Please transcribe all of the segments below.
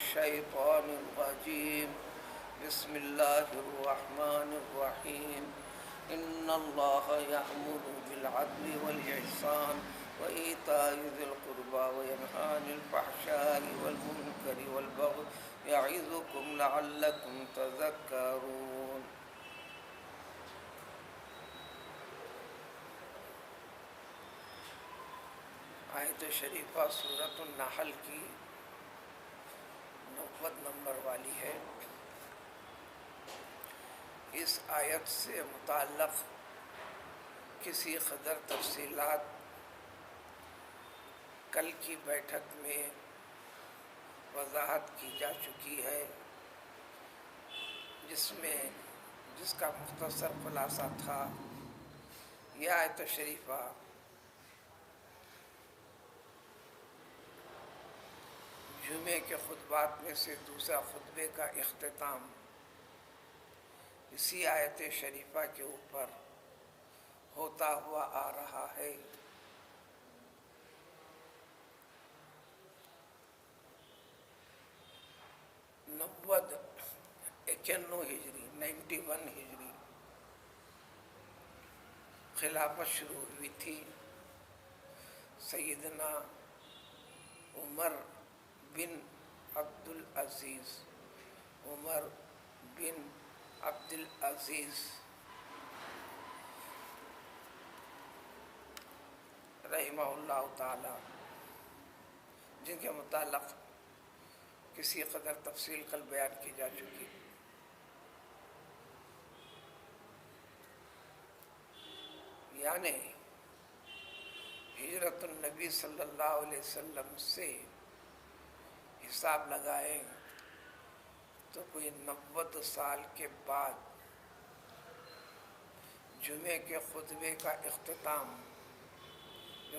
الشيطان الرجيم بسم الله الرحمن الرحيم إن الله يأمر بالعدل والإحسان وإيتاء ذي القربى وينهى عن الفحشاء والمنكر والبغي يعظكم لعلكم تذكرون۔ آیت شریفہ سورۃ النحل کی 90 نمبر والی ہے۔ اس آیت سے متعلق کسی قدر تفصیلات کل کی بیٹھک میں وضاحت کی جا چکی ہے، جس کا مختصر خلاصہ تھا یہ آیت شریفہ جمعے کے خطبات میں سے دوسرا خطبے کا اختتام اسی آیت شریفہ کے اوپر ہوتا ہوا آ رہا ہے۔ نوّد 91 ہجری 91 ہجری خلافت شروع ہوئی تھی سیدنا عمر بن عبد العزیز رحمہ اللہ تعالی، جن کے متعلق کسی قدر تفصیل کل بیان کی جا چکی۔ یعنی ہجرت النبی صلی اللہ علیہ وسلم سے حساب لگائیں تو کوئی 90 سال کے بعد جمعے کے خطبے کا اختتام جو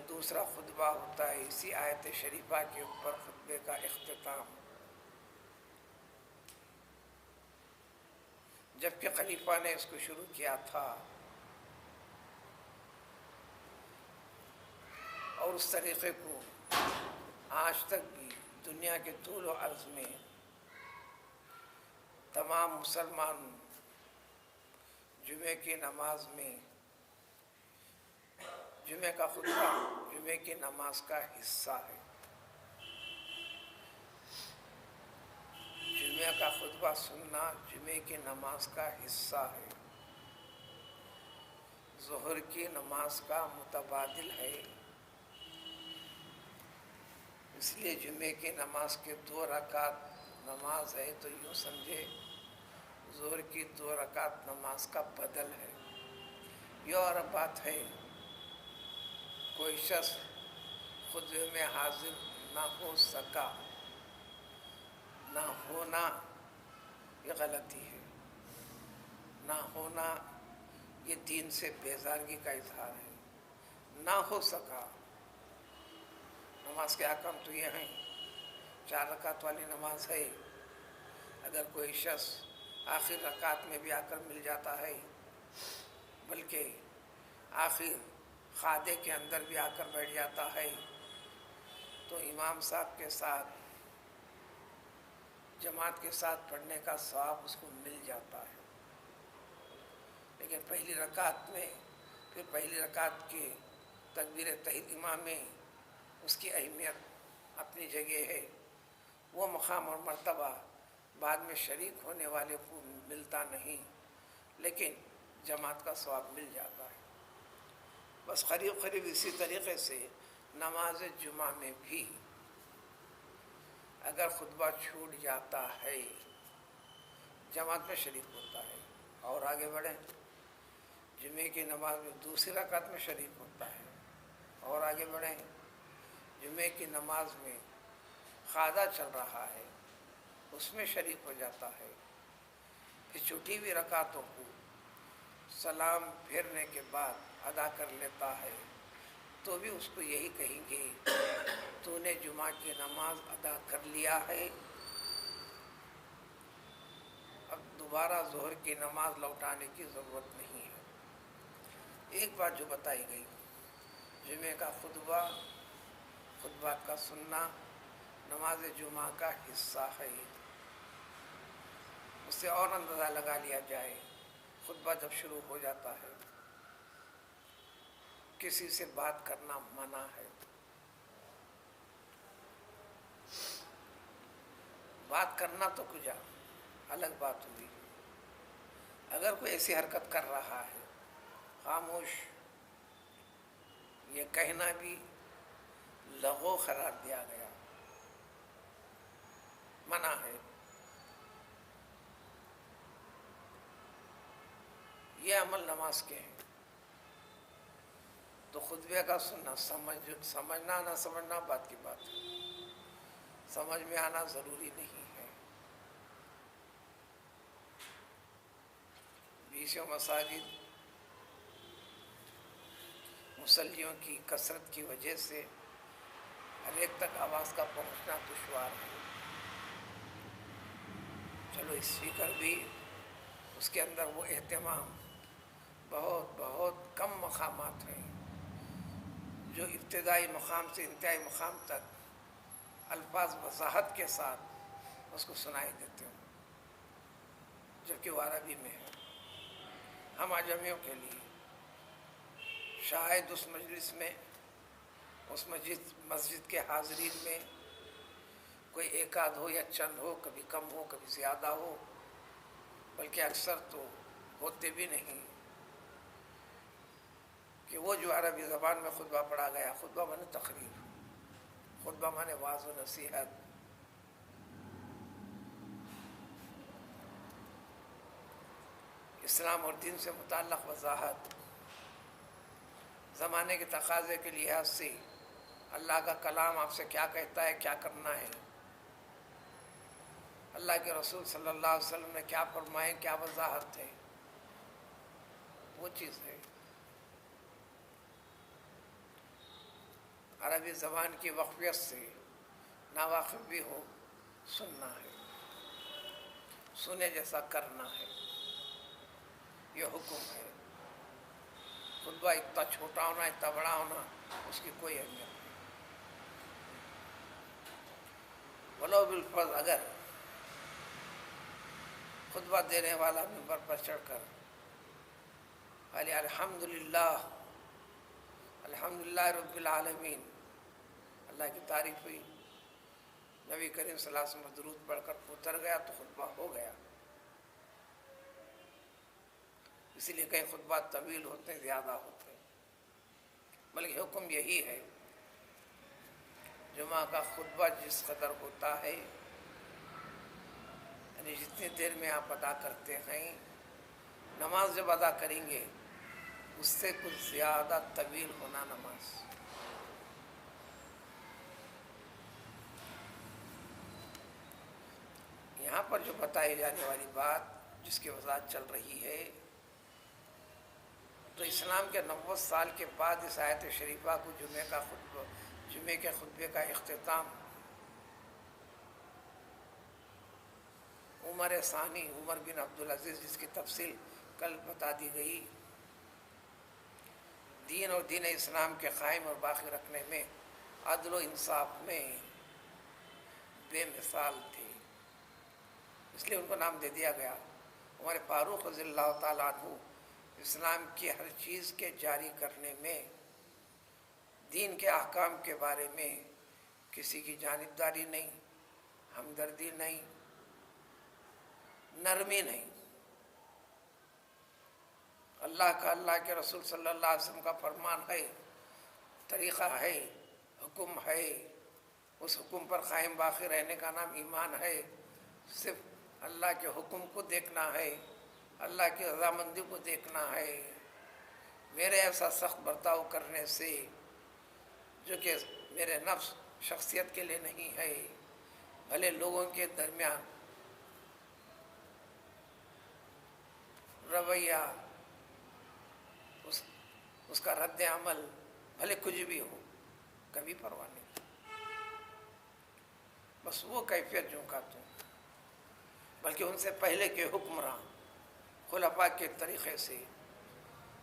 دوسرا خطبہ ہوتا ہے، اسی آیت شریفہ کے اوپر خطبے کا اختتام، جبکہ خلیفہ نے اس کو شروع کیا تھا اور اس طریقے کو آج تک بھی دنیا کے طول و عرض میں تمام مسلمان جمعے کی نماز میں جمعے کا خطبہ جمعے کی نماز کا حصہ ہے۔ جمعے کا خطبہ سننا جمعے کی نماز کا حصہ ہے، ظہر کی نماز کا متبادل ہے۔ اس لیے جمعے کی نماز کے 2 رکعت نماز ہے تو یوں سمجھے ظہر کی 2 رکعت نماز کا بدل ہے۔ یہ اور بات ہے کوئی شخص خطبے میں حاضر نہ ہو سکا، نہ ہونا یہ غلطی ہے، نہ ہونا یہ دین سے بیزارگی کا اظہار ہے۔ نہ ہو سکا، نماز کے احکام تو یہ ہیں، 4 رکعت والی نماز ہے، اگر کوئی شخص آخر رکعت میں بھی آ کر مل جاتا ہے، بلکہ آخر خادے کے اندر بھی آ کر بیٹھ جاتا ہے، تو امام صاحب کے ساتھ جماعت کے ساتھ پڑھنے کا ثواب اس کو مل جاتا ہے۔ لیکن پہلی رکعت میں پھر پہلی رکعت کے تکبیر تحریمہ میں اس کی اہمیت اپنی جگہ ہے، وہ مقام اور مرتبہ بعد میں شریک ہونے والے کو ملتا نہیں، لیکن جماعت کا ثواب مل جاتا ہے۔ بس قریب اسی طریقے سے نماز جمعہ میں بھی اگر خطبہ چھوٹ جاتا ہے، جماعت میں شریک ہوتا ہے اور آگے بڑھیں، جمعے کی نماز میں دوسری رکعت میں شریک ہوتا ہے اور آگے بڑھیں، جمعے کی نماز میں خادہ چل رہا ہے اس میں شریک ہو جاتا ہے، پھر چھٹی ہوئی رکعتوں کو سلام پھیرنے کے بعد ادا کر لیتا ہے، تو بھی اس کو یہی کہیں گے تو نے جمعہ کی نماز ادا کر لیا ہے، اب دوبارہ ظہر کی نماز لوٹانے کی ضرورت نہیں ہے۔ ایک بات جو بتائی گئی، جمعے کا خطبات کا سننا نماز جمعہ کا حصہ ہے. اس سے اور اندازہ لگا لیا جائے خطبہ جب شروع ہو جاتا ہے کسی سے بات کرنا منع ہے. بات کرنا تو کچھ الگ بات ہوئی. اگر کوئی ایسی حرکت کر رہا ہے خاموش، یہ کہنا بھی لغو قرار دیا گیا، منع ہے. یہ عمل نماز کے ہیں. تو خطبے کا سننا سمجھنا نہ سمجھنا بات کی بات ہے، سمجھ میں آنا ضروری نہیں ہے. بیسوں مساجد مصلیوں کی کثرت کی وجہ سے ہر ایک تک آواز کا پہنچنا دشوار ہے. چلو اسپیکر بھی اس کے اندر وہ اہتمام، بہت بہت کم مقامات ہیں جو ابتدائی مقام سے انتہائی مقام تک الفاظ وضاحت کے ساتھ اس کو سنائی دیتے ہیں، جبکہ وہ عربی میں ہے. ہم اعجمیوں کے لیے شاید اس مجلس میں، اس مسجد کے حاضرین میں کوئی ایک آدھ ہو یا چند ہو، کبھی کم ہو کبھی زیادہ ہو، بلکہ اکثر تو ہوتے بھی نہیں، کہ وہ جو عربی زبان میں خطبہ پڑھا گیا، خطبہ مانے تقریر، خطبہ مانے واعظ و نصیحت، اسلام اور دین سے متعلق وضاحت، زمانے کے تقاضے کے لحاظ سے اللہ کا کلام آپ سے کیا کہتا ہے، کیا کرنا ہے، اللہ کے رسول صلی اللہ علیہ وسلم نے کیا فرمائے، کیا وضاحت ہے، وہ چیز ہے. عربی زبان کی وقفیت سے ناواقف بھی ہو، سننا ہے، سنے جیسا کرنا ہے، یہ حکم ہے. خطبہ اتنا چھوٹا ہونا اتنا بڑا ہونا اس کی کوئی اہمیت نہیں. ولو بالفرض اگر خطبہ دینے والا منبر پر چڑھ کر الحمدللہ الحمدللہ رب العالمین، اللہ کی تعریف ہوئی، نبی کریم صلی اللہ علیہ وسلم درود پڑھ کر اتر گیا تو خطبہ ہو گیا. اسی لیے کئی خطبات طویل ہوتے ہیں، زیادہ ہوتے ہیں، بلکہ حکم یہی ہے جمعہ کا خطبہ جس قدر ہوتا ہے، یعنی جتنی دیر میں آپ ادا کرتے ہیں، نماز جب ادا کریں گے اس سے کچھ زیادہ طویل ہونا نماز. یہاں پر جو بتائی جانے والی بات جس کی وضاحت چل رہی ہے، تو اسلام کے 90 سال کے بعد اس آیت شریفہ کو جمعے کے خطبے کا اختتام عمر ثانی، عمر بن عبدالعزیز، جس کی تفصیل کل بتا دی گئی، دین اور دین اسلام کے قائم اور باقی رکھنے میں، عدل و انصاف میں بے مثال تھے، اس لیے ان کو نام دے دیا گیا. عمر فاروق رضی اللہ تعالیٰ عنہ اسلام کی ہر چیز کے جاری کرنے میں، دین کے احکام کے بارے میں کسی کی جانبداری نہیں، ہمدردی نہیں، نرمی نہیں. اللہ کا، اللہ کے رسول صلی اللہ علیہ وسلم کا فرمان ہے، طریقہ ہے، حکم ہے، اس حکم پر قائم باقی رہنے کا نام ایمان ہے. صرف اللہ کے حکم کو دیکھنا ہے، اللہ کی رضامندی کو دیکھنا ہے. میرے ایسا سخت برتاؤ کرنے سے جو کہ میرے نفس شخصیت کے لیے نہیں ہے، بھلے لوگوں کے درمیان رویہ، اس کا رد عمل بھلے کچھ بھی ہو، کبھی پرواہ نہیں. بس وہ کیفیت جو کا تو، بلکہ ان سے پہلے کے حکمراں خلفاء کے طریقے سے،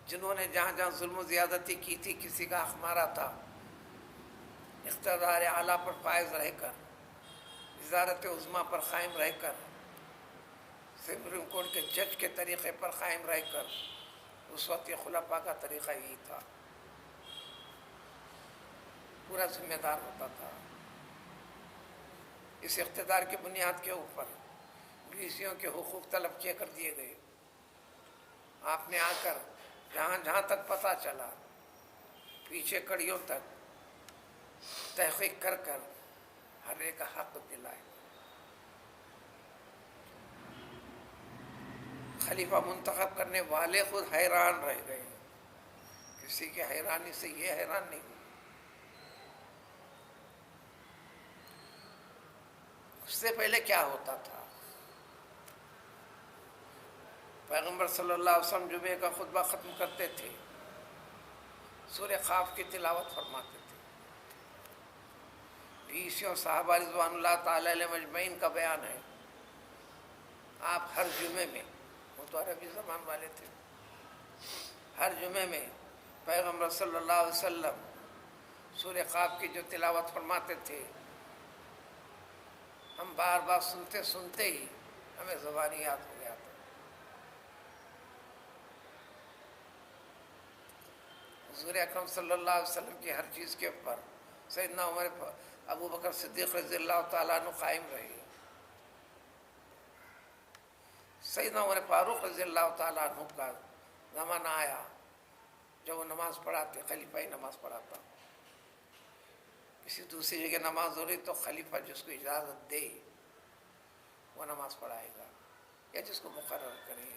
جنہوں نے جہاں جہاں ظلم و زیادتی کی تھی، کسی کا حق مارا تھا، اقتدار اعلیٰ پر فائز رہ کر وزارت عظمیٰ پر قائم رہ کر، سپریم کورٹ کے جج کے طریقے پر قائم رہ کر، اس وقت یہ خلفاء کا طریقہ یہی تھا، پورا ذمہ دار ہوتا تھا۔ اس اقتدار کی بنیاد کے اوپر بیویوں کے حقوق طلب کیے کر دیے گئے۔ آپ نے آ کر جہاں جہاں تک پتہ چلا، پیچھے کڑیوں تک تحقیق کر کر ہر ایک کا حق دلائے۔ خلیفہ منتخب کرنے والے خود حیران رہ گئے، کسی کی حیرانی سے یہ حیران نہیں۔ اس سے پہلے کیا ہوتا تھا؟ پیغمبر صلی اللہ علیہ وسلم جمعے کا خطبہ ختم کرتے تھے، سورہ قاف کی تلاوت فرماتے تھے۔ 20 صحابہ رضوان اللہ تعالی علیہ مجمعین کا بیان ہے، آپ ہر جمعے میں، وہ تو عربی زبان والے تھے، ہر جمعے میں پیغمبر صلی اللہ علیہ وسلم سورہ قاف کی جو تلاوت فرماتے تھے، ہم بار بار سنتے سنتے ہی ہمیں زبانی یاد ہو گیا تھا۔ حضور اکرم صلی اللہ علیہ وسلم کی ہر چیز کے اوپر سیدنا عمر ابو بکر صدیق رضی اللہ تعالیٰ عنہ قائم رہے۔ سیدنا عمر فاروق رضی اللہ تعالیٰ عنہ کا زمانہ آیا جب وہ نماز پڑھاتے، خلیفہ نماز پڑھاتا، کسی دوسری جگہ نماز ہو رہی تو خلیفہ جس کو اجازت دے وہ نماز پڑھائے گا یا جس کو مقرر کرے۔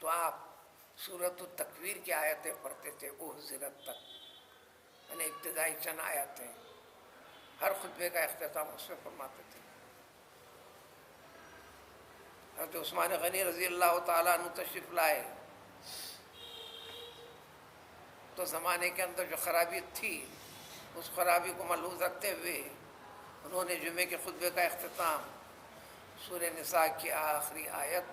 تو آپ سورۃ التکویر کی آیتیں پڑھتے تھے، احزرت تک، یعنی ابتدائی چند آیتیں، ہر خطبے کا اختتام اس میں فرماتے تھے۔ حضرت عثمان غنی رضی اللہ تعالیٰ عنہ تشریف لائے تو زمانے کے اندر جو خرابی تھی اس خرابی کو ملحوظ رکھتے ہوئے انہوں نے جمعے کے خطبے کا اختتام سورہ نساء کی آخری آیت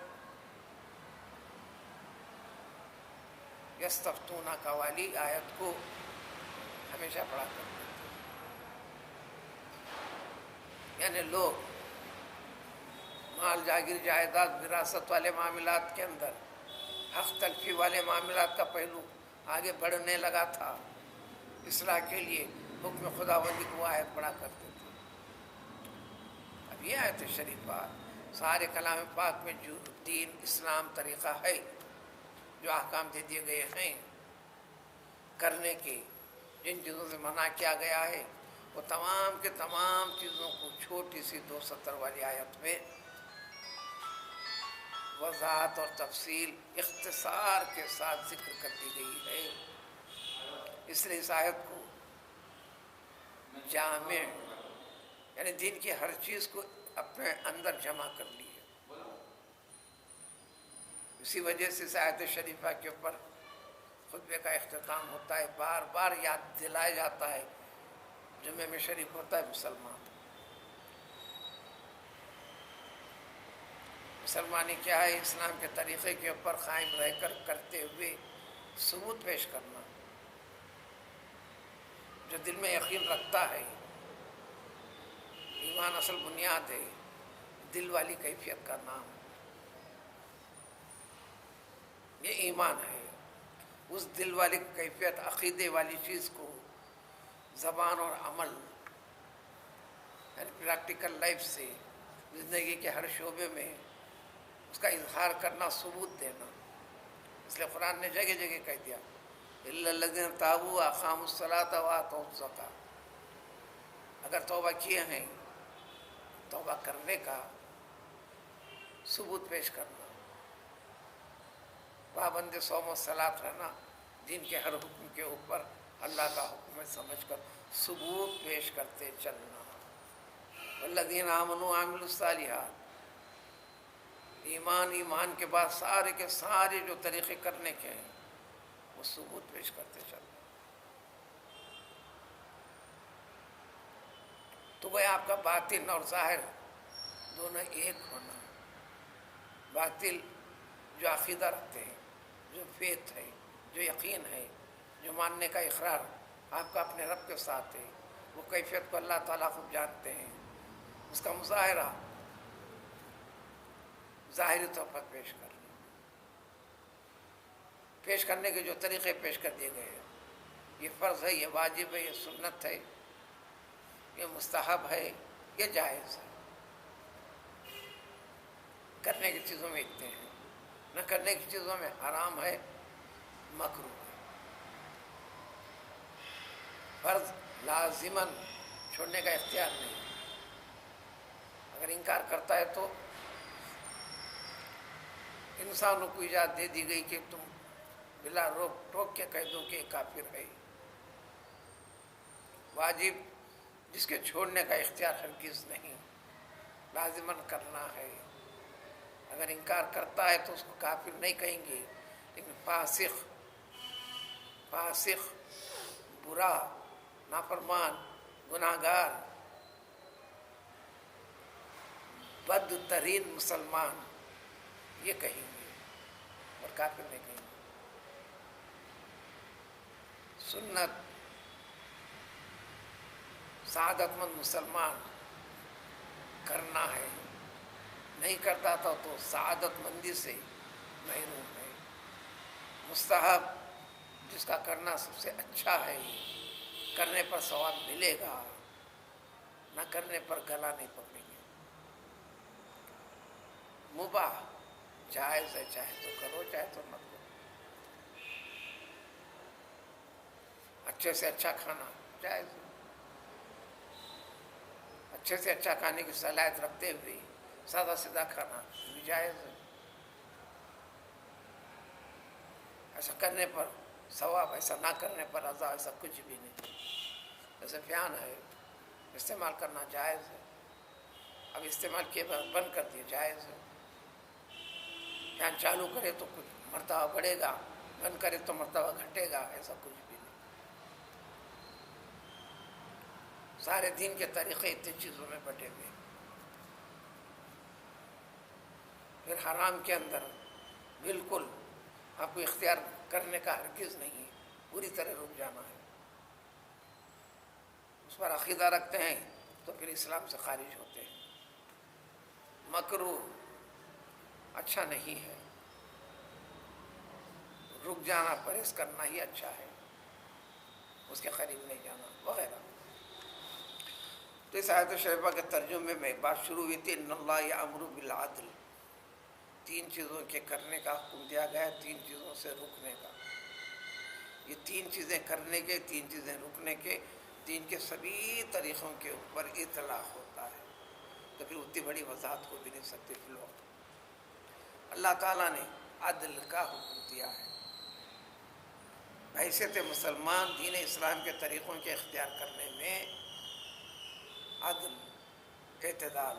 یستفتونک والی آیت کو ہمیشہ پڑھا کرتے تھے۔ یعنی لوگ مال جاگیر جائیداد وراثت والے معاملات کے اندر حق تلفی والے معاملات کا پہلو آگے بڑھنے لگا تھا، اصلاح کے لیے حکم خداوندی کو آیت پڑھا کرتے تھے۔ اب یہ آیت شریفہ سارے کلام پاک میں جو دین اسلام طریقہ ہے، جو احکام دے دیے گئے ہیں کرنے کے، جن چیزوں سے منع کیا گیا ہے، وہ تمام کے تمام چیزوں کو چھوٹی سی 2 سطر والی آیت میں وضاحت اور تفصیل اختصار کے ساتھ ذکر کر دی گئی ہے۔ اس لیے اس آیت کو جامع، یعنی دین کی ہر چیز کو اپنے اندر جمع کر لی ہے۔ اسی وجہ سے اس آیت شریفہ کے اوپر خطبے کا اختتام ہوتا ہے، بار بار یاد دلایا جاتا ہے، جمعے میں شریک ہوتا ہے مسلمان۔ مسلمانی کیا ہے؟ اسلام کے طریقے کے اوپر قائم رہ کر کرتے ہوئے ثبوت پیش کرنا، جو دل میں یقین رکھتا ہے۔ ایمان اصل بنیاد ہے، دل والی کیفیت کا نام یہ ایمان ہے۔ اس دل والی کیفیت، عقیدے والی چیز کو زبان اور عمل، یعنی پریکٹیکل لائف سے زندگی کے ہر شعبے میں اس کا اظہار کرنا، ثبوت دینا۔ اس لیے قرآن نے جگہ جگہ کہہ دیا اِلَّا الَّذِينَ تَابُوا وَأَقَامُوا الصَّلَاةَ وَآتَوُا الزَّكَاةَ، اگر توبہ کیے ہیں، توبہ کرنے کا ثبوت پیش کرنا، پابند صوم و صلاۃ رہنا، دین کے ہر حکم کے اوپر اللہ کا حکم سمجھ کر ثبوت پیش کرتے چلنا۔ وَالَّذِينَ آمَنُوا وَعَمِلُوا الصَّالِحَاتِ، ایمان کے بعد سارے کے سارے جو طریقے کرنے کے ہیں وہ ثبوت پیش کرتے چلنا۔ تو وہ آپ کا باطن اور ظاہر دونوں ایک ہونا۔ باطل جو عقیدہ رکھتے ہیں، جو فیت ہے، جو یقین ہے، جو ماننے کا اقرار آپ کا اپنے رب کے ساتھ ہے، وہ کیفیت کو اللہ تعالیٰ خوب جانتے ہیں. اس کا مظاہرہ ظاہری طور پر پیش کرنے کے جو طریقے پیش کر دیے گئے ہیں، یہ فرض ہے، یہ واجب ہے، یہ سنت ہے، یہ مستحب ہے، یہ جائز ہے. کرنے کی چیزوں میں اتنے ہیں، نہ کرنے کی چیزوں میں حرام ہے، مکروہ ہے. فرض لازماً چھوڑنے کا اختیار نہیں. اگر انکار کرتا ہے تو انسانوں کو اجازت دے دی گئی کہ تم بلا روک ٹوک کے کہہ دو کہ کافر ہے. واجب جس کے چھوڑنے کا اختیار ہرگز نہیں، لازماً کرنا ہے. اگر انکار کرتا ہے تو اس کو کافر نہیں کہیں گے، لیکن فاسق، برا، نافرمان، گناہگار، بدترین مسلمان یہ کہیں گے، اور کافر نہیں کہیں گے. سنت سعادت مند مسلمان کرنا ہے، نہیں کرتا تھا تو سعادت مندی سے محروم ہے. مستحب جس کا کرنا سب سے اچھا ہے، کرنے پر ثواب ملے گا، نہ کرنے پر گلا نہیں پکڑیں گے. مباح جائز ہے، چاہے تو کرو چاہے تو مت کرو. اچھے سے اچھا کھانا جائز ہے، اچھے سے اچھا کھانے کی صلاحیت رکھتے ہوئے سادہ سیدھا کھانا بھی جائز ہے. ایسا کرنے پر ثواب، ایسا نہ کرنے پر عذاب، ایسا کچھ بھی نہیں. جیسے فیان ہے، استعمال کرنا جائز ہے، اب استعمال کیے بند کر دیے جائز ہے. فیان چالو کرے تو کچھ مرتبہ بڑھے گا، بند کرے تو مرتبہ گھٹے گا، ایسا کچھ بھی نہیں. سارے دین کے طریقے اتنی چیزوں میں بٹے ہوئے. پھر حرام کے اندر بالکل آپ کو اختیار کرنے کا ہرگز نہیں، پوری طرح رک جانا ہے. اس پر عقیدہ رکھتے ہیں تو پھر اسلام سے خارج ہوتے ہیں. مکروہ اچھا نہیں ہے، رک جانا، پرہیز کرنا ہی اچھا ہے، اس کے قریب نہیں جانا وغیرہ. تو اس آیت شریفہ کے ترجمے میں بات شروع ہوئی تھی، ان اللہ یامر بالعدل. 3 چیزوں کے کرنے کا حکم دیا گیا ہے، 3 چیزوں سے رکنے کا. یہ 3 چیزیں کرنے کے، 3 چیزیں رکنے کے، دین کے سبھی طریقوں کے اوپر اطلاق ہوتا ہے. تو پھر اتنی بڑی وضاحت کو بھی نہیں سکتے فی الوقت. اللہ تعالیٰ نے عدل کا حکم دیا ہے. حیثیت مسلمان دین اسلام کے طریقوں کے اختیار کرنے میں عدل، اعتدال،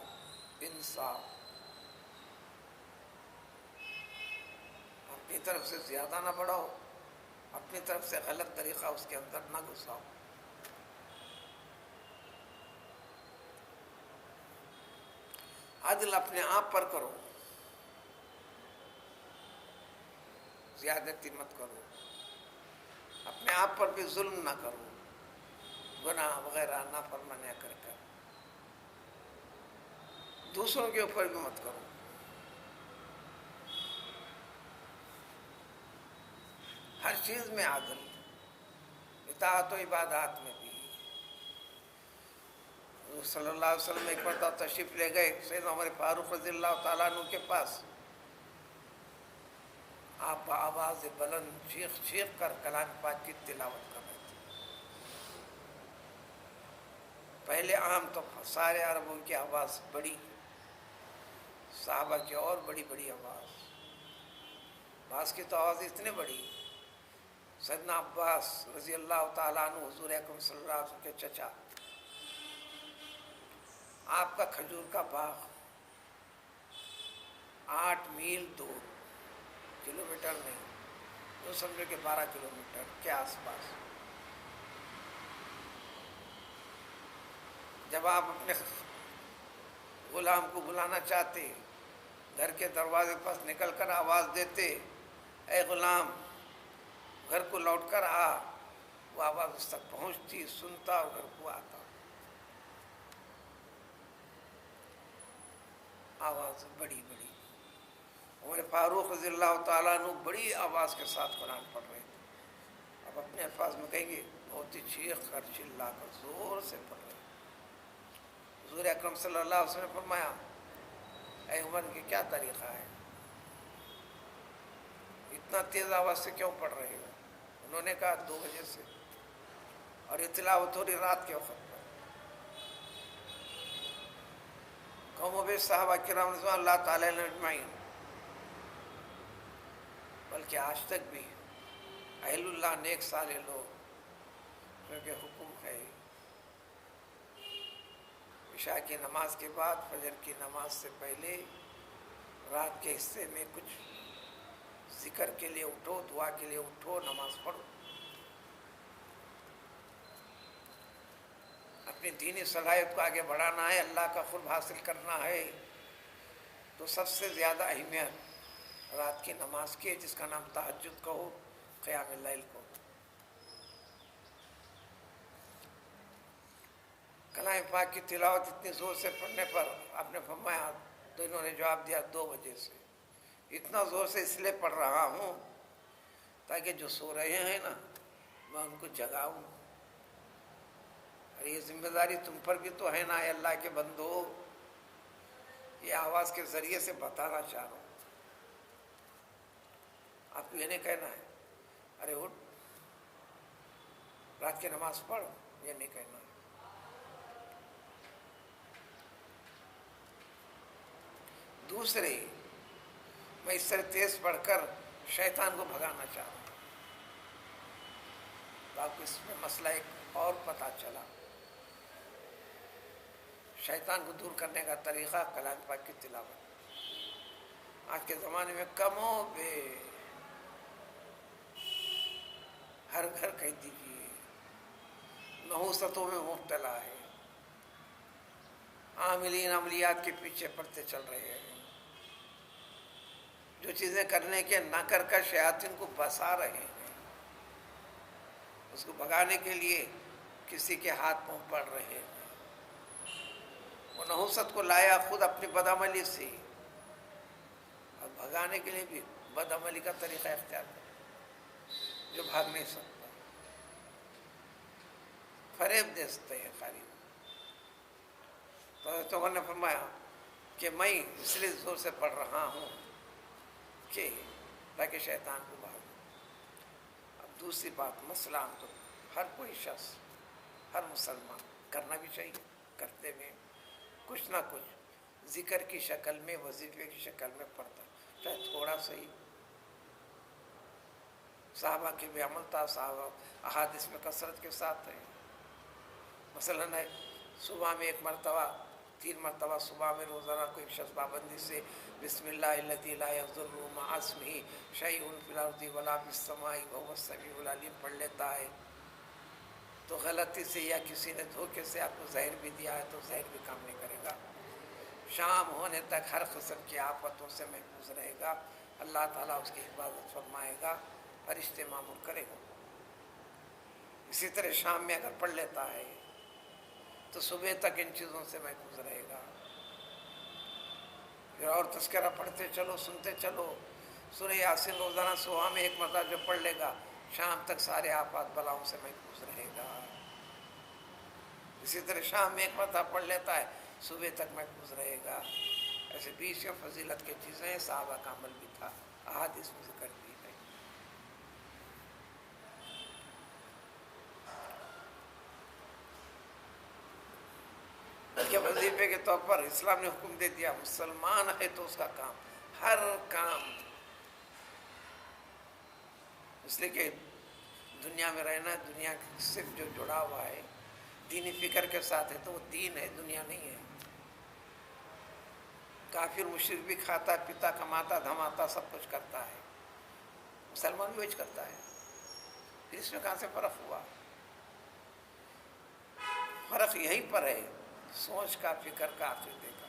انصاف، اپنی طرف سے زیادہ نہ بڑھاؤ، اپنی طرف سے غلط طریقہ اس کے اندر نہ گھساؤ. عدل اپنے آپ پر کرو، زیادتی مت کرو. اپنے آپ پر بھی ظلم نہ کرو، گناہ وغیرہ نافرمانیاں کر کر. دوسروں کے اوپر بھی مت کرو. ہر چیز میں عدل، اطاعت و عبادات میں بھی. صلی اللہ علیہ وسلم ایک مرتبہ تشریف لے گئے سیدنا عمر فاروق رضی اللہ تعالیٰ عنہ کے پاس. آپ آواز بلند چیخ چیخ کر کلام پاک کی تلاوت کر رہے تھے. پہلے عام تو سارے عربوں کی آواز بڑی، صحابہ کی اور بڑی بڑی آواز. بعض کی تو آواز اتنی بڑی، سیدنا عباس رضی اللہ تعالیٰ عنہ حضور اکرم صلی اللہ علیہ وسلم کے چچا، آپ کا کھجور کا باغ 8 میل دور، کلومیٹر نہیں، تو سمجھو کہ 12 کلومیٹر کے آس پاس. جب آپ اپنے غلام کو بلانا چاہتے، گھر کے دروازے پاس نکل کر آواز دیتے، اے غلام گھر کو لوٹ کر آ. وہ آواز اس تک پہنچتی، سنتا اور گھر کو آتا. آواز بڑی بڑی. عمر فاروق رضی اللہ تعالیٰ عنہ بڑی آواز کے ساتھ قرآن پڑھ رہے تھے. اب اپنے الفاظ میں کہیں گے بہت ہی چیخ کر چلا کر زور سے پڑھ رہے. حضور اکرم صلی اللہ علیہ وسلم نے فرمایا اے عمر یہ کیا طریقہ ہے, اتنا تیز آواز سے کیوں پڑھ رہے ہو؟ انہوں نے کہا 2 بجے سے, اور یہ تلاوت ہو رہی رات کے وقت پر. قوم و بیش صحابہ کرام رضوان اللہ تعالیٰ علیہم اجمعین, بلکہ آج تک بھی اہل اللہ نیک صالح لوگ, کیونکہ حکم ہے عشاء کی نماز کے بعد فجر کی نماز سے پہلے رات کے حصے میں کچھ ذکر کے لیے اٹھو, دعا کے لیے اٹھو, نماز پڑھو. اپنی دینی صلاحیت کو آگے بڑھانا ہے, اللہ کا قرب حاصل کرنا ہے, تو سب سے زیادہ اہمیت رات کی نماز کی ہے, جس کا نام تہجد کہو, قیام اللیل کو. کلام پاک کی تلاوت اتنی زور سے پڑھنے پر آپ نے فرمایا, تو انہوں نے جواب دیا 2 بجے سے. اتنا زور سے اس لیے پڑھ رہا ہوں تاکہ جو سو رہے ہیں نا میں ان کو جگاؤں. اور یہ ذمہ داری تم پر بھی تو ہے نا اے اللہ کے بندو, یہ آواز کے ذریعے سے بتانا چاہ رہا ہوں. آپ کو یہ نہیں کہنا ہے ارے اٹھ رات کی نماز پڑھ, یہ نہیں کہنا ہے. دوسرے, میں اس طرح تیز پڑھ کر شیطان کو بھگانا چاہ رہا ہوں. تو آپ کو اس میں مسئلہ ایک اور پتہ چلا. شیطان کو دور کرنے کا طریقہ کلام پاک کی تلاوت. آج کے زمانے میں کم و بیش ہر گھر کہہ دیجیے نحوستوں میں مبتلا ہے, عاملین عملیات کے پیچھے پڑتے چل رہے ہیں. جو چیزیں کرنے کے نہ کر کر شیاطین کو بسا رہے ہیں, اس کو بھگانے کے لیے کسی کے ہاتھ پاؤں پڑ رہے ہیں. وہ نحوست کو لایا خود اپنی بدعملی سے, اور بھگانے کے لیے بھی بدعملی کا طریقہ اختیار کر جو بھاگ نہیں سکتا. فریب دیتے ہیں خالی. تو عمر نے فرمایا کہ میں اس لیے زور سے پڑھ رہا ہوں کہ تاکہ شیطان کو بھاگے. اب دوسری بات, مسئلہ تو ہر کوئی شخص, ہر مسلمان کرنا بھی چاہیے, کرتے ہوئے کچھ نہ کچھ ذکر کی شکل میں, وظیفے کی شکل میں پڑھتا, چاہے تھوڑا سا ہی. صحابہ کے بھی عمل تھا, صحابہ احادیث میں کثرت کے ساتھ ہے. مثلاً ہے صبح میں 1 مرتبہ, 3 مرتبہ صبح میں روزانہ کوئی شخص پابندی سے بسم اللہ الذی لا یضر مع اسمہ شیء فی الارض ولا فی السماء وهو السمیع العلیم پڑھ لیتا ہے, تو غلطی سے یا کسی نے دھوکے سے آپ کو زہر بھی دیا ہے تو زہر بھی کام نہیں کرے گا. شام ہونے تک ہر قسم کی آفتوں سے محفوظ رہے گا. اللہ تعالیٰ اس کی حفاظت فرمائے گا, فرشتے معمور کرے گا. اسی طرح شام میں اگر پڑھ لیتا ہے تو صبح تک ان چیزوں سے محفوظ رہے گا. پھر اور تذکرہ پڑھتے چلو, سنتے چلو. سورہ یاسین روزانہ صبح میں 1 مرتبہ جو پڑھ لے گا, شام تک سارے آفات بلاؤں سے محفوظ رہے گا. اسی طرح شام میں 1 مرتبہ پڑھ لیتا ہے, صبح تک محفوظ رہے گا. ایسے 20 فضیلت کی چیزیں ہیں, صحابہ کا عمل بھی تھا, احادیث میں ذکر بھی ہے. بلکہ وظیفے کے طور پر اسلام نے حکم دے دیا, مسلمان ہے تو اس کا کام, ہر کام, اس لیے کہ دنیا میں رہنا, دنیا صرف جو جڑا ہوا ہے دینی فکر کے ساتھ ہے تو وہ دین ہے, دنیا نہیں ہے. کافر مشرک بھی کھاتا پیتا کماتا دھماتا سب کچھ کرتا ہے, مسلمان بھی وہی کرتا ہے. پھر اس میں کہاں سے فرق ہوا؟ فرق یہیں پر ہے, سوچ کا, فکر کا, عقیدے کا.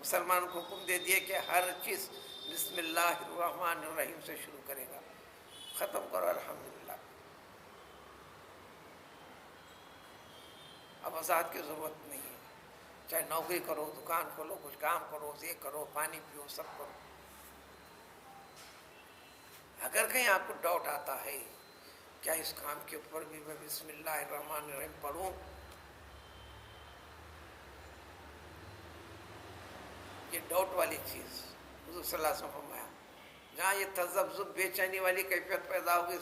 مسلمان کو حکم دے دیے کہ ہر چیز بسم اللہ الرحمن الرحیم سے شروع کرے گا, ختم کرو الحمدللہ. اب وضاحت کی ضرورت نہیں ہے. چاہے نوکری کرو، دکان کھولو، کچھ کام کرو، یہ کرو، پانی پیو، سب کرو. اگر کہیں آپ کو ڈاؤٹ آتا ہے کیا اس کام کے اوپر بھی میں بسم اللہ الرحمن الرحیم پڑھوں، یہ ڈاؤٹ والی چیز حضور صلی اللہ علیہ وسلم فرمایا جہاں یہ تذبذب بے چینی والی کیفیت پیدا ہوگی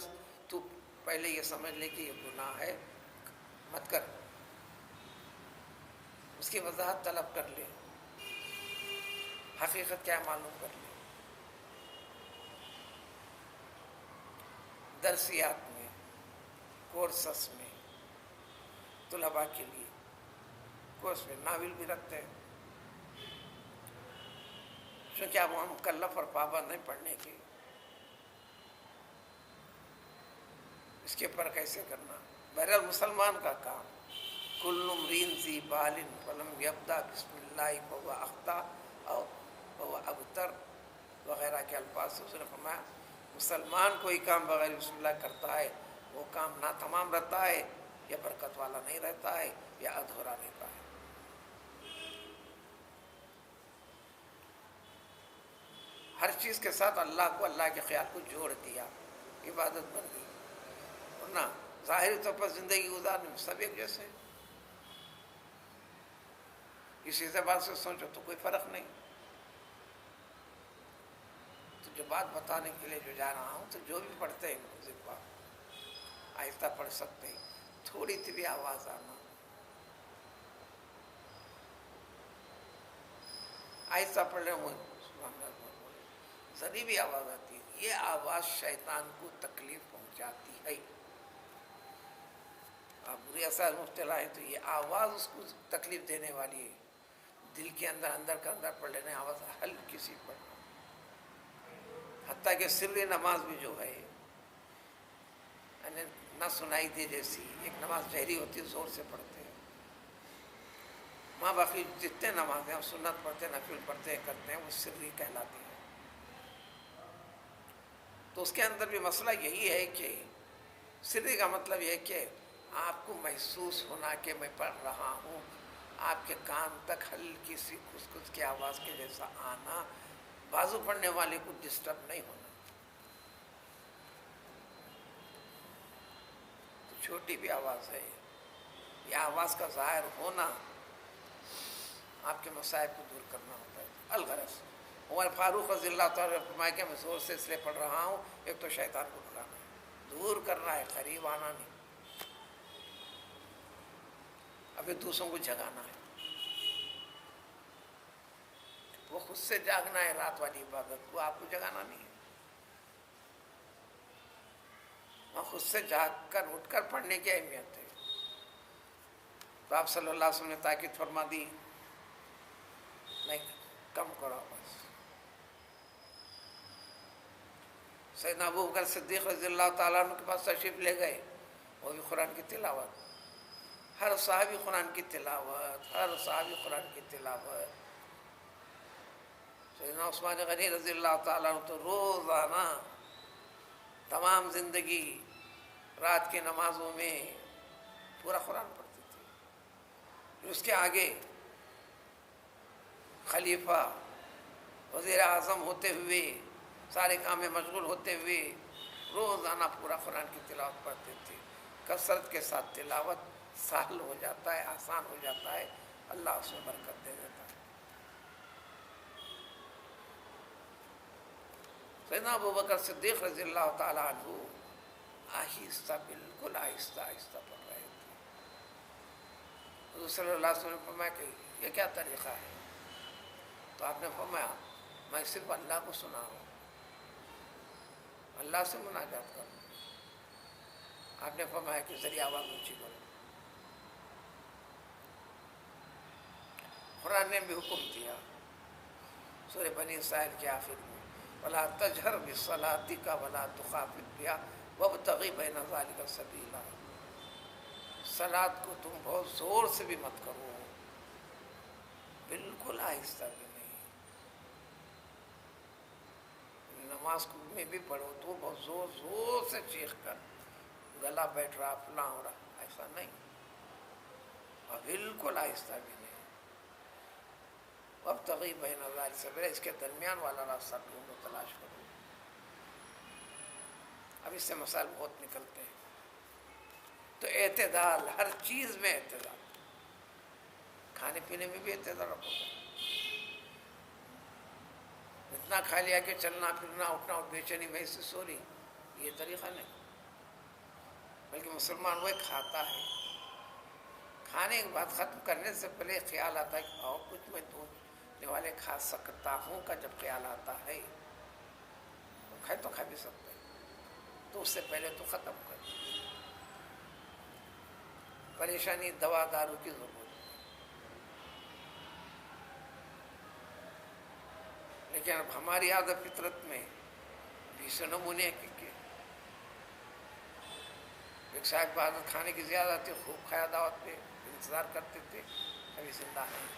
تو پہلے یہ سمجھ لے کہ یہ گناہ ہے، مت کر، اس کی وضاحت طلب کر لے، حقیقت کیا معلوم کر لے. درسیات میں، کورسز میں، طلباء کے لیے کورس میں ناول بھی رکھتے ہیں، چونکہ اب ہم مکلف اور پابند نہیں پڑھنے کے، اس کے اوپر کیسے کرنا. بہرحال مسلمان کا کام کل امرئ ذی بال فلم یبدأ بسم اللہ فہو اخطأ اور فہو ابتر وغیرہ کے الفاظ سے اس نے فرمایا مسلمان کوئی کام بغیر بسم اللہ کرتا ہے وہ کام ناتمام رہتا ہے، یا برکت والا نہیں رہتا ہے، یا ادھورا رہتا ہے. ہر چیز کے ساتھ اللہ کو، اللہ کے خیال کو جوڑ دیا، عبادت بن گئی. ورنہ ظاہری طور پر زندگی گزارنے میں سب ایک جیسے ہیں، اسی اعتبار سے سوچو تو کوئی فرق نہیں. تو جو بات بتانے کے لیے جو جا رہا ہوں، تو جو بھی پڑھتے ہیں میوزک بات آہستہ پڑھ سکتے ہیں، تھوڑی سی بھی آواز آنا، آہستہ پڑھ رہے ہوں ذری بھی آواز آتی ہے، یہ آواز شیطان کو تکلیف پہنچاتی ہے. آپ بری اثر مبتلا ہے تو یہ آواز اس کو تکلیف دینے والی ہے. دل کے اندر اندر کا اندر پڑھ لینے آواز ہلکی سی پڑھنا. حتیٰ کہ سری نماز بھی جو ہے یعنی نہ سنائی دے جیسی ایک نماز جہری ہوتی ہے، زور سے پڑھتے ہیں. ماں باقی جتنے نماز ہیں ہم سنت پڑھتے ہیں، نفل پڑھتے ہیں، کرتے ہیں، وہ سری کہلاتی ہے. تو اس کے اندر بھی مسئلہ یہی ہے کہ سری کا مطلب یہ ہے کہ آپ کو محسوس ہونا کہ میں پڑھ رہا ہوں، آپ کے کان تک ہلکی سی کھس کھس کی آواز کے جیسا آنا، بازو پڑھنے والے کو ڈسٹرب نہیں ہونا. تو چھوٹی بھی آواز ہے، یہ آواز کا ظاہر ہونا آپ کے مصائب کو دور کرنا ہوتا ہے. الغرض عمر فاروق رضی اللہ تعالیٰ فرمایا کہ میں زور سے اس لیے پڑھ رہا ہوں، ایک تو شیطان کو بھگانا ہے، دور کرنا ہے، قریب آنا نہیں. ابھی دوسروں کو جگانا ہے، وہ خود سے جاگنا ہے. رات والی عبادت کو آپ کو جگانا نہیں ہے، وہ خود سے جاگ کر اٹھ کر پڑھنے کی اہمیت ہے. تو آپ صلی اللہ علیہ وسلم نے تاکید فرما دی نہیں کم کرو بس. سیدنا ابو بکر صدیق رضی اللہ تعالیٰ عنہ کے پاس تشریف لے گئے، وہ بھی قرآن کی تلاوت، ہر صحابی قرآن کی تلاوت، ہر صحابی قرآن کی تلاوت. سیدنا عثمان غنی رضی اللہ تعالیٰ عنہ تو روزانہ تمام زندگی رات کی نمازوں میں پورا قرآن پڑھتے تھے. پھر اس کے آگے خلیفہ وزیر اعظم ہوتے ہوئے، سارے کام میں مشغول ہوتے ہوئے روزانہ پورا قرآن کی تلاوت پڑھتے تھے. کثرت کے ساتھ تلاوت سہل ہو جاتا ہے، آسان ہو جاتا ہے، اللہ اس میں برکت دے دیتا ہے. سیدنا ابو بکر صدیق رضی اللہ تعالیٰ عنہ آہستہ، بالکل آہستہ آہستہ پڑھ رہے تھے. حضور صلی اللہ علیہ وسلم نے فرمایا کہ یہ کیا طریقہ ہے؟ تو آپ نے فرمایا میں صرف اللہ کو سنا ہوں، اللہ سے مناجات کروں. آپ نے فرمایا کہ ذریعہ آواز اونچی کرو. قرآن نے بھی حکم دیا سورہ بنی اسرائیل کے آخر میں وَلَا تَجْهَرْ بِصَلَاتِكَ وَلَا تُخَافِتْ بِهَا وَابْتَغِ بَيْنَ ذَلِكَ سَبِيلًا. صلاۃ کو تم بہت زور سے بھی مت کرو، بالکل آہستہ بھی نہیں. نماز میں بھی پڑھو تو بہت زور زور سے چیخ کر گلا بیٹھ رہا، فلاں ہو رہا، ایسا نہیں، اور بالکل آہستہ بھی نہیں. وابتغی بین ذالک سبیلا، اس کے درمیان والا راستہ ڈھونڈو، تلاش کرو۔ اب اس سے مسائل بہت نکلتے ہیں۔ تو اعتدال، ہر چیز میں اعتدال، کھانے پینے میں بھی اعتدال رکھو۔ اتنا کھا لیا کہ چلنا پھرنا اٹھنا اور بے چینی محسوس سو رہی، یہ طریقہ نہیں، بلکہ مسلمان وہ کھاتا ہے، کھانے کے بعد ختم کرنے سے پہلے خیال آتا ہے کہ اور کچھ میں دھونے والے کھا سکتا ہوں کا جب خیال آتا ہے، تو کھا بھی سکتا ہے، تو اس سے پہلے تو ختم کر۔ پریشانی دوا دارو کی ضرورت، لیکن اب ہماری عادت فطرت میں 20 نمونے کی ایک صاحب عادت کھانے کی زیادہ تھی، خوب کھایا دعوت پہ، انتظار کرتے تھے، ابھی زندہ نہیں۔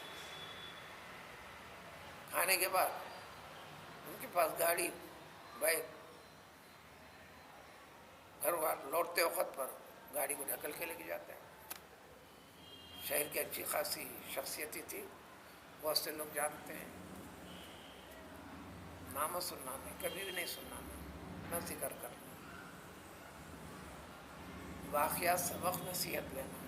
کھانے کے بعد ان کے پاس گاڑی بائک، گھر والے لوٹتے وقت پر گاڑی کو ڈھکل کے لے کے جاتے ہیں۔ شہر کی اچھی خاصی شخصیتی تھی، بہت سے لوگ جانتے ہیں، نام سننا نہیں، کبھی بھی نہیں سننا، نہ ذکر کرنا، واقعات سبق نصیحت لینا،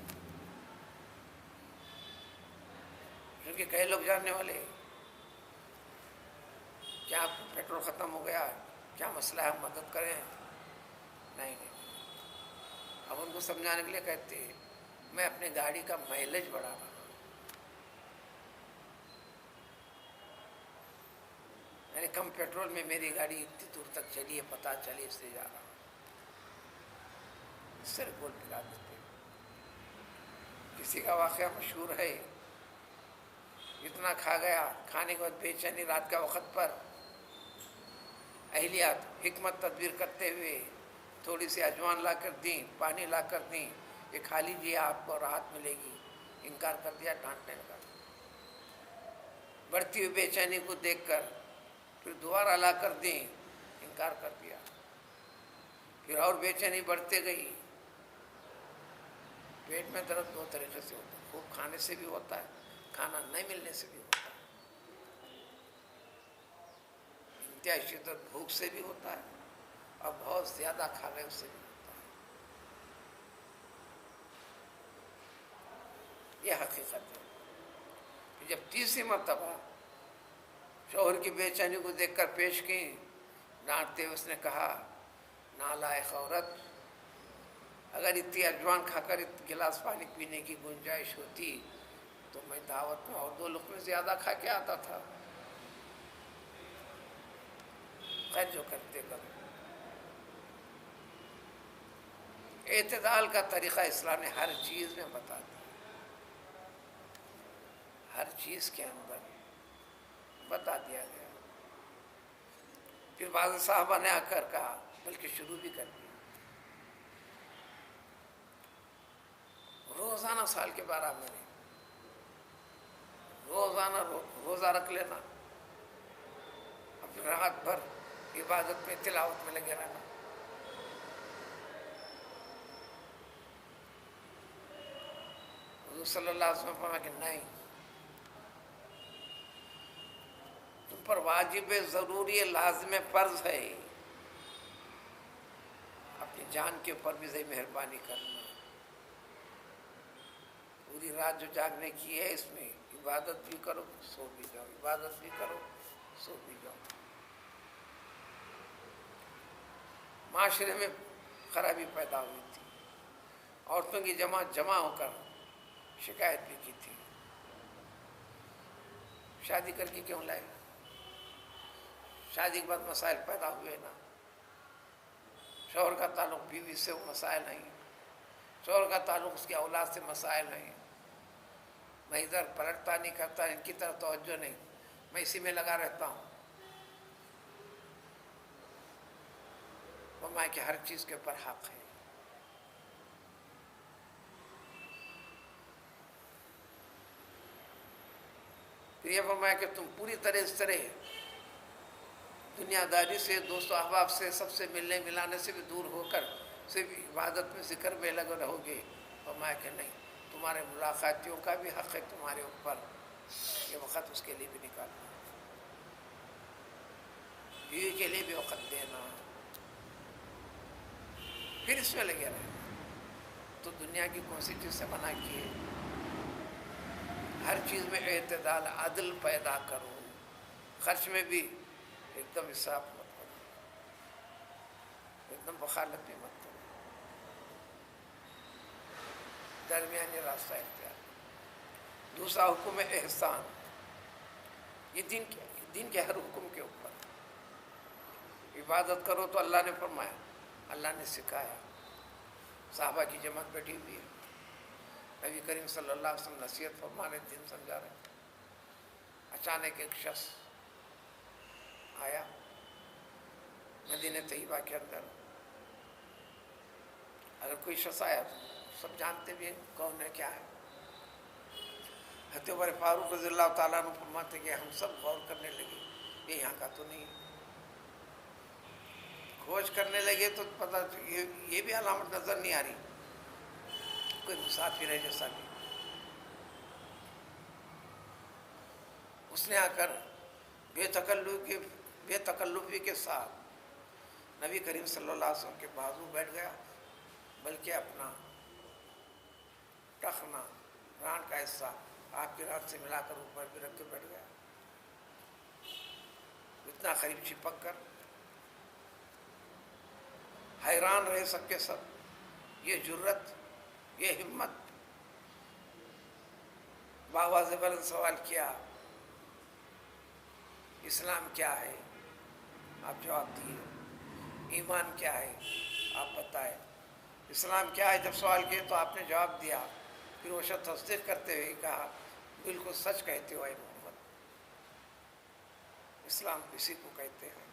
کیونکہ کئی لوگ جاننے والے کیا آپ کو پیٹرول ختم ہو گیا، کیا مسئلہ ہے، مدد کریں، نہیں۔ اب ان کو سمجھانے کے لیے کہتے ہیں میں اپنی گاڑی کا مائلیج بڑھا رہا ہوں، یعنی کم پیٹرول میں میری گاڑی اتنی دور تک چلی ہے، پتہ چلی اس سے جا رہا ہوں، اس سے رپورٹ پلا دیتے۔ کسی کا واقعہ مشہور ہے، اتنا کھا گیا، کھانے کے بعد بے چینی، رات کا وقت پر اہلیات حکمت تدبیر کرتے ہوئے تھوڑی سی اجوان لا کر دیں، پانی لا کر دیں، یہ کھا لیجیے آپ کو راحت ملے گی، انکار کر دیا، ڈانٹنے لگا۔ بڑھتی ہوئی بے چینی کو دیکھ کر پھر دوبارہ لا کر دیں، انکار کر دیا، پھر اور بے چینی بڑھتے گئی۔ پیٹ میں درد 2 طریقے سے ہوتا ہے، خوب کھانے سے بھی ہوتا ہے، کھانا نہیں ملنے سے بھی ہوتا ہے، انتہائی شدت بھوک سے بھی ہوتا ہے، اور بہت زیادہ کھا گئے اس سے بھی ہوتا ہے۔ یہ حقیقت ہے کہ جب تیسری مرتبہ شوہر کی بے چینی کو دیکھ کر پیش کی، ڈانٹتے اس نے کہا نالائق عورت، اگر اتنی اجوان کھا کر گلاس پانی پینے کی گنجائش ہوتی تو میں دعوت میں اور 2 لقمے زیادہ کھا کے آتا تھا۔ خیر جو کرتے کرو۔ اعتدال کا طریقہ اسلام نے ہر چیز میں بتا دیا، ہر چیز کے اندر بتا دیا گیا۔ پھر بعض صحابہ نے آ کر کہا، بلکہ شروع بھی کر دیا، روزانہ سال کے 12 مہینے روزانہ روزہ رکھ لینا، اپنی رات بھر عبادت میں تلاوت میں لگے رہنا۔ حضور صلی اللہ علیہ وسلم فرمایا کہ نہیں، تم پر واجب ضروری لازم فرض ہے، اپنی جان کے اوپر بھی ذی مہربانی کرنا، پوری رات جو جاگنے کی ہے اس میں عبادت بھی کرو سو بھی جاؤ، عبادت بھی کرو سو بھی جاؤ۔ معاشرے میں خرابی پیدا ہوئی تھی، عورتوں کی جمع ہو کر شکایت بھی کی تھی، شادی کر کے کیوں لائے؟ شادی کے بعد مسائل پیدا ہوئے نا، شوہر کا تعلق بیوی سے وہ مسائل نہیں، شوہر کا تعلق اس کی اولاد سے مسائل نہیں، میں ادھر پلٹتا نہیں کرتا، ان کی طرف توجہ نہیں، میں اسی میں لگا رہتا ہوں۔ فرمایا کہ ہر چیز کے اوپر حق ہے۔ پھر یہ فرمایا کہ تم پوری طرح اس طرح دنیا داری سے، دوست و احباب سے، سب سے ملنے ملانے سے بھی دور ہو کر صرف عبادت میں ذکر میں لگے رہو گے۔ فرمایا کہ نہیں، تمہارے ملاقاتیوں کا بھی حق ہے تمہارے اوپر، یہ وقت اس کے لیے بھی نکالنا، بیوی کے لیے بھی وقت دینا، پھر اس میں لگے رہنا۔ تو دنیا کی کون سی چیز سے منع کی ہے؟ ہر چیز میں اعتدال، عدل پیدا کرو، خرچ میں بھی ایک دم حساب مت کرو، ایک دم بخالت بھی مت کرو، درمیانی راستہ اختیار کرو۔ دوسرا حکم ہے احسان، یہ دین کے ہر حکم کے اوپر۔ عبادت کرو تو اللہ نے فرمایا، اللہ نے سکھایا، صحابہ کی جماعت بیٹھی ہوئی ہے، نبی کریم صلی اللہ علیہ وسلم نصیحت فرما رہے، دین سمجھا رہے۔ اچانک ایک شخص آیا مدینہ طیبہ کے اندر، اگر کوئی شخص آیا تو سب جانتے بھی ہیں کون ہے کیا ہے۔ حضرت عمر فاروق رضی اللہ تعالیٰ عنہ فرماتے کہ ہم سب غور کرنے لگے، یہ یہاں کا تو نہیں ہے۔ کھوج کرنے لگے تو پتہ یہ بھی علامت نظر نہیں آ رہی، کوئی مسافر ہے جیسا بھی۔ اس نے آ کر بے تکلفی کے ساتھ نبی کریم صلی اللہ علیہ وسلم کے بازو بیٹھ گیا، بلکہ اپنا ٹخنا، ران کا حصہ آپ کی ران سے ملا کر اوپر بھی رکھ کے بیٹھ گیا، اتنا قریب چپک کر۔ حیران رہے سب کے سب، یہ جرت، یہ ہمت۔ بآواز بلند سوال کیا، اسلام کیا ہے؟ آپ جواب دیے۔ ایمان کیا ہے؟ آپ بتائیں۔ اسلام کیا ہے جب سوال کیے تو آپ نے جواب دیا۔ پھر وہ شخص تصدیق کرتے ہوئے کہا، بالکل سچ کہتے ہو اے محمد، اسلام اسی کو کہتے ہیں۔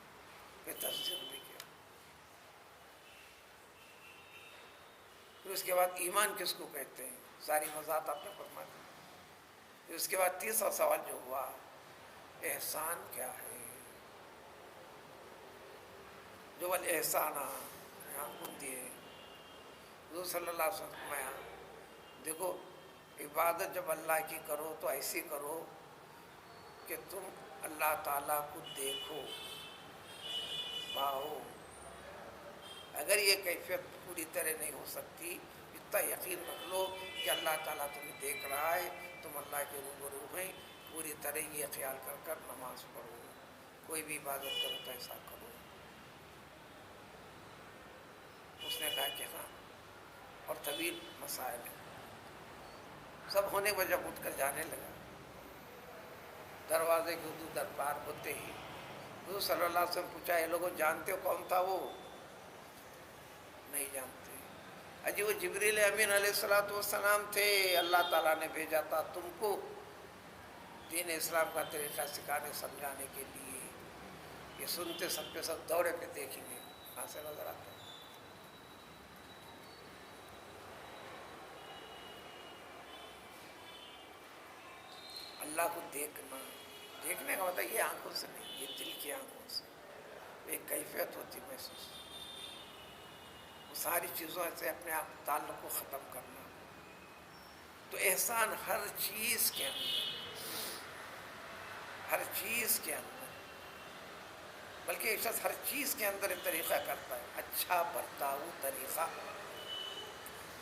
پھر تصدیق بھی کیا۔ پھر اس کے بعد ایمان کس کو کہتے ہیں؟ ساری وضاحت آپ نے فرما دی۔ پھر اس کے بعد تیسرا سوال جو ہوا، احسان کیا ہے؟ جو الاحسان یہاں کن دیے حضور صلی اللہ علیہ وسلم فرمایا، دیکھو عبادت جب اللہ کی کرو تو ایسی کرو کہ تم اللہ تعالیٰ کو دیکھو، پاؤ۔ اگر یہ کیفیت پوری طرح نہیں ہو سکتی، اتنا یقین رکھ لو کہ اللہ تعالیٰ تمہیں دیکھ رہا ہے، تم اللہ کے روبرو ہیں، پوری طرح یہ خیال کر کر نماز پڑھو، کوئی بھی عبادت کرو تو ایسا کرو۔ اس نے کہا کہ ہاں، اور طویل مسائل ہیں۔ سب ہونے پر جب اٹھ کر جانے لگا، دروازے کے حدود دربار ہوتے ہی حضور صلی اللہ علیہ وسلم پوچھا، یہ لوگوں جانتے ہو کون تھا وہ؟ نہیں جانتے۔ اجی وہ جبریل امین علیہ السلام تھے، اللہ تعالیٰ نے بھیجا تھا تم کو دین اسلام کا طریقہ سکھانے سمجھانے کے لیے۔ یہ سنتے سب کے سب دوڑے پہ دیکھیں گے کہاں سے نظر آتا ہے۔ اللہ کو دیکھنے کا مطلب یہ آنکھوں سے نہیں، یہ دل کی آنکھوں سے ایک کیفیت ہوتی محسوس، وہ ساری چیزوں سے اپنے آپ تعلق کو ختم کرنا۔ تو احسان ہر چیز کے اندر، بلکہ ایک شخص ہر چیز کے اندر ایک طریقہ کرتا ہے، اچھا برتاؤ طریقہ،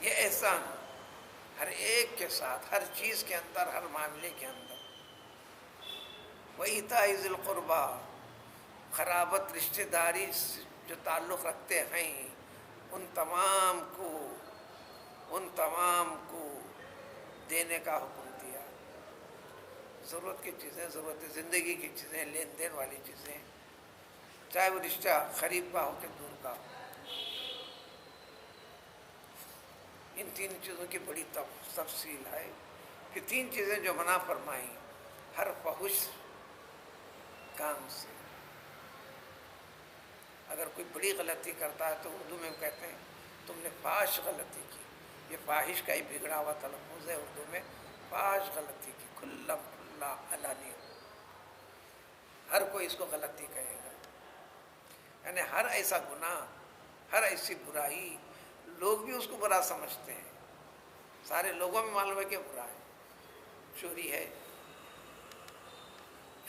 یہ احسان ہر ایک کے ساتھ، ہر چیز کے اندر، ہر معاملے کے اندر۔ وَإِيتَاءِ ذِي الْقُرْبَى، قرابت رشتہ داری جو تعلق رکھتے ہیں ان تمام کو دینے کا حکم دیا۔ ضرورت کی چیزیں، ضرورت زندگی کی چیزیں، لین دین والی چیزیں، چاہے وہ رشتہ قریب کا ہو کہ دور کا ہو، ان تین چیزوں کی بڑی تفصیل ہے۔ کہ تین چیزیں جو منع فرمائیں، ہر فحش کام سے، اگر کوئی بڑی غلطی کرتا ہے تو اردو میں کہتے ہیں تم نے فاحش غلطی کی، یہ فاحش کا ہی بگڑا ہوا تلفظ ہے اردو میں، فاحش غلطی کی، کھلا کھلا علانی، ہر کوئی اس کو غلطی کہے گا، یعنی ہر ایسا گناہ، ہر ایسی برائی، لوگ بھی اس کو برا سمجھتے ہیں، سارے لوگوں میں معلوم ہے کہ برا ہے، چوری ہے،